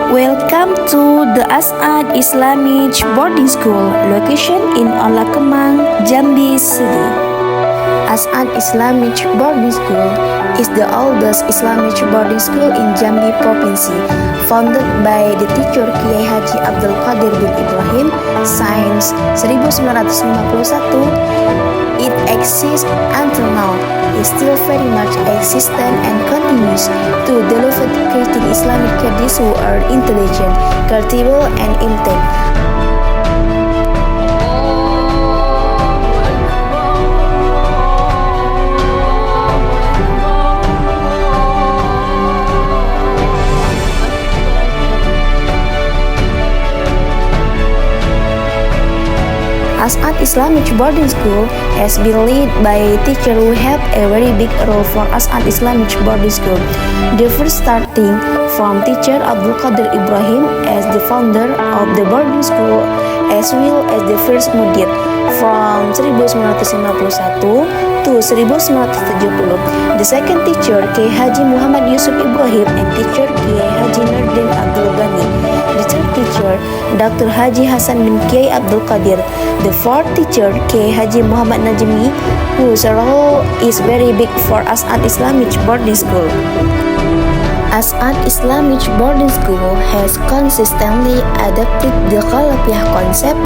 Welcome to the As'ad Islamic Boarding School, location in Ala Kemang, Jambi City. As'ad Islamic Boarding School is the oldest Islamic boarding school in Jambi Province, founded by the teacher Kiai Haji Abdul Qadir bin Ibrahim since 1951. It exists until now, is still very much existent and continues to deliver creating Islamic cadets who are intelligent, capable, and intact. As'ad Islamic Boarding School has been led by a teacher who have a very big role for As'ad Islamic Boarding School. The first starting from teacher Abdul Qadir Ibrahim as the founder of the boarding school as well as the first mudir from 1951 to 1970. The second teacher Kiai Haji Muhammad Yusuf Ibrahim and teacher Kiai Haji Nurdin Abdul Ghani. The third teacher Dr. Haji Hasan bin Kiai Abdul Qadir. The fourth teacher Kiai Haji Muhammad Najmi, whose role is very big for As'ad Islamic Boarding School. As'ad Islamic Boarding School has consistently adopted the Salafiyah concept,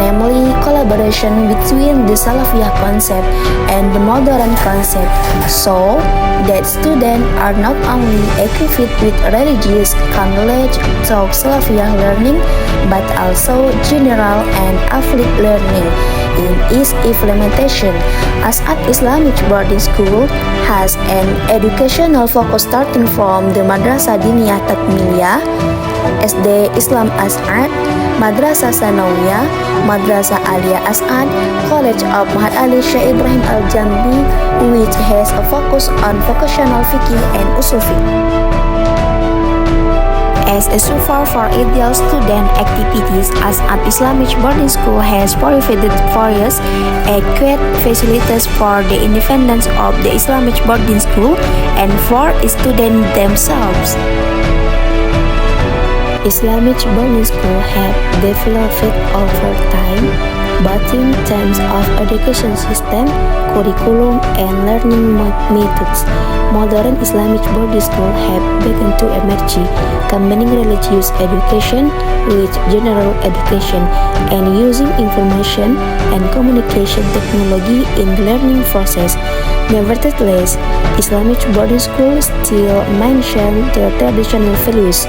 namely collaboration between the Salafiyah concept and the modern concept, so that students are not only equipped with religious knowledge through Salafiyah learning, but also general and affiliate learning. In its implementation, As'ad Islamic Boarding School has an educational focus starting from the Madrasah Diniyah Takmiliyah, SD Islam As'ad, Madrasah Sanawiyah, Madrasah Aliyah As'ad, College of Muhammad Ali Syekh Ibrahim Al-Jambi, which has a focus on vocational fiqh and usul fiqh. As a support for ideal student activities, As'ad Islamic Boarding School has provided various adequate facilities for the independence of the Islamic boarding school and for students themselves. Islamic boarding school have developed over time, both in terms of education system, curriculum, and learning methods. Modern Islamic boarding school have begun to emerge, combining religious education with general education and using information and communication technology in the learning process. Nevertheless, Islamic boarding schools still mention their traditional values,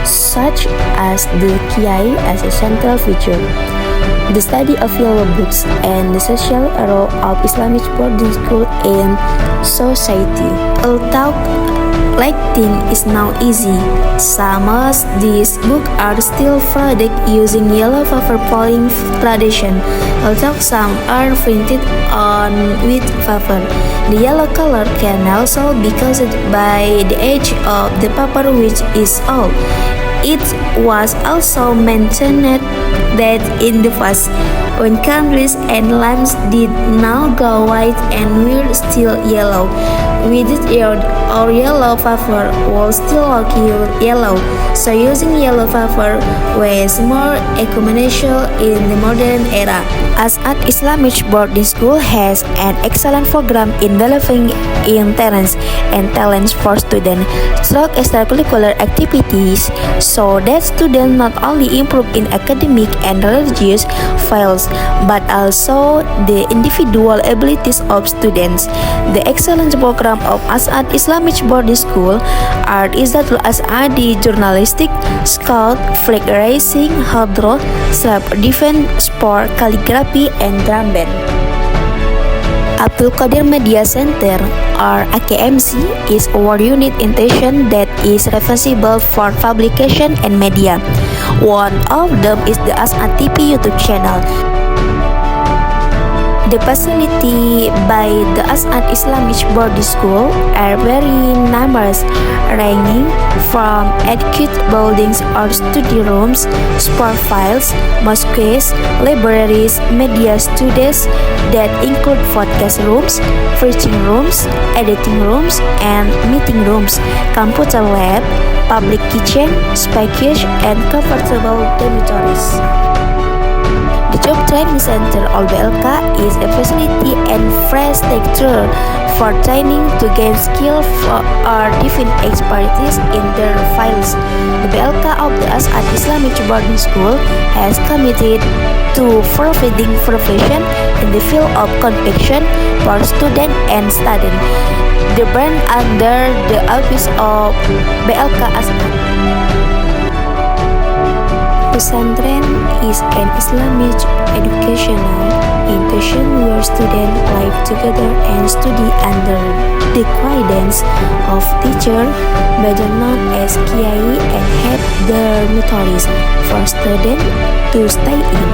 such as the Qiyai as a central feature, the study of yellow books, and the social role of Islamic boarding school in society. Although writing is now easy, some of these books are still produced using yellow paper polling tradition, although some are printed on white paper. The yellow color can also be caused by the age of the paper, which is old. It was also mentioned that in the past, when candles and lamps did now go white and were still yellow, with it or yellow paper was still look yellow, so using yellow paper was more economical in the modern era. As'ad Islamic Boarding School has an excellent program in developing interests and talents for students through extracurricular activities, so that students not only improve in academic and religious fields, but also the individual abilities of students. The excellent program of As'ad Islamic Boarding School are Izzatul As'adi Journalistic, Scout, Flag Racing, Hadroh, Self-Defense, Sport, Calligraphy, and Drum Band. Abdul Qadir Media Center, or AKMC, is our unit in station that is responsible for publication and media. One of them is the As'ad TV YouTube channel. The facility by the As'ad Islamic Boarding School are very numerous, ranging from adequate buildings or study rooms, sport fields, mosques, libraries, media studios that include podcast rooms, preaching rooms, editing rooms, and meeting rooms, computer lab, public kitchen, spacious and comfortable dormitories. The Job Training Center or BLK is a facility and infrastructure for training to gain skill or develop expertise in their fields. The BLK of the As'ad Islamic Boarding School has committed to providing profession in the field of confection for students and students. The brand under the office of BLK As'ad. Pesantren is an Islamic educational institution where students live together and study under the guidance of teachers, better known as Kiai, and have dormitories for students to stay in.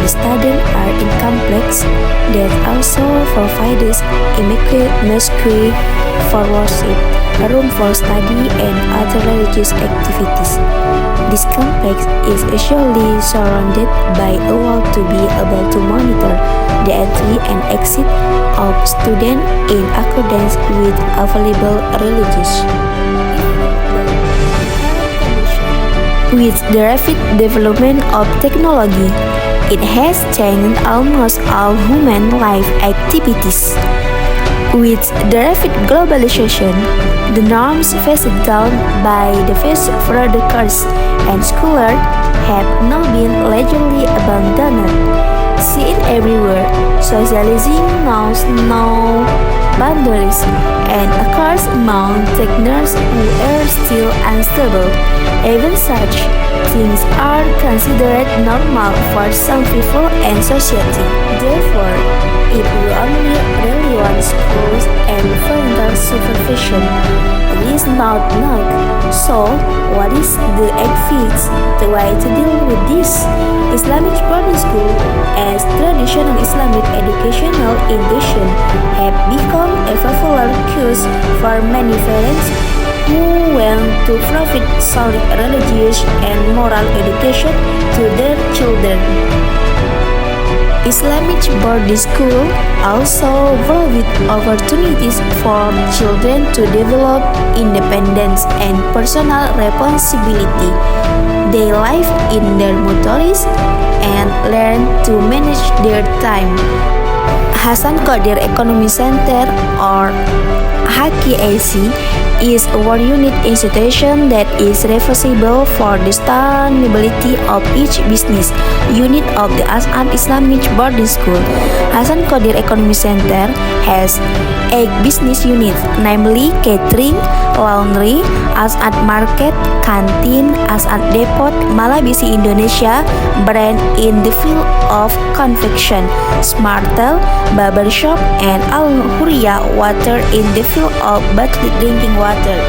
The students are in complex that also provides a mosque for worship, a room for study, and other religious activities. This complex is usually surrounded by a wall to be able to monitor the entry and exit of students in accordance with available religious. With the rapid development of technology, it has changed almost all human life activities. With the rapid globalization, the norms passed down by the first producers and scholars have now been largely abandoned. Seen everywhere, socializing knows no boundaries and occurs among technicians who are still unstable. Even such things are considered normal for some people and society. Therefore, it will only rely on schools and parental supervision. It is not enough. So, what is the the way to deal with this? Islamic boarding school, as traditional Islamic educational institution, have become a popular choice for many parents who want to provide solid religious and moral education to their children. Islamic boarding school also provide opportunities for children to develop independence and personal responsibility. They live in their dormitories and learn to manage their time. Hasan Qadir Economic Center or HQAC is a one-unit institution that is responsible for the sustainability of each business unit of the As'ad Islamic Boarding School. Hasan Qadir Economic Center has 8 business units, namely catering, laundry, As'ad Market, canteen, As'ad Depot, Malabisi Indonesia, brand in the field of confection, Smartel, barbershop, and Al-Huria Water in the field of bottled drinking water.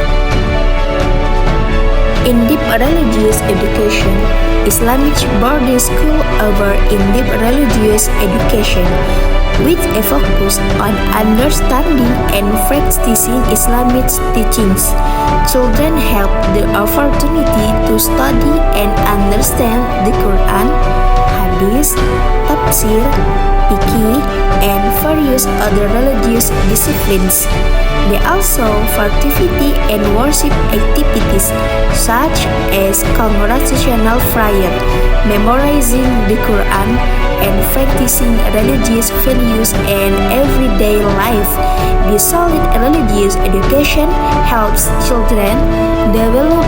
In deep religious education, Islamic boarding school offer in-depth religious education with a focus on understanding and practicing Islamic teachings. Children have the opportunity to study and understand the Quran, Hadith, Tafsir, Fiqh, and various other religious disciplines. They also participate in worship activities such as congregational prayer, memorizing the Quran, and practicing religious values in everyday life. The solid religious education helps children develop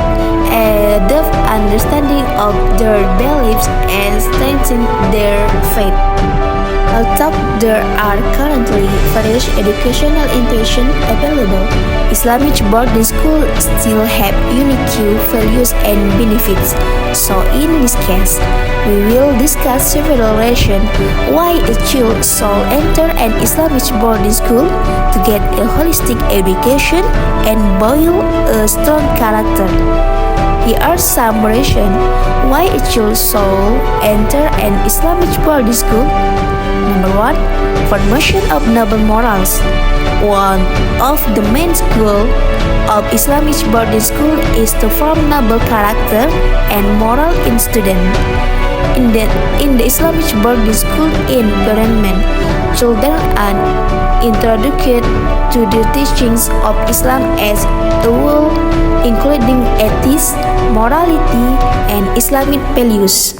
a deep understanding of their beliefs and strengthen their faith. Although there are currently various educational institutions available, Islamic boarding schools still have unique values and benefits. So in this case, we will discuss several reasons why a child should enter an Islamic boarding school to get a holistic education and build a strong character. Here are some reasons why a child should enter an Islamic boarding school. Number 1. Formation of noble morals. One of the main goals of Islamic boarding school is to form noble character and moral in students. In the Islamic boarding school environment, children are introduced to the teachings of Islam as a whole, including ethics, morality, and Islamic values.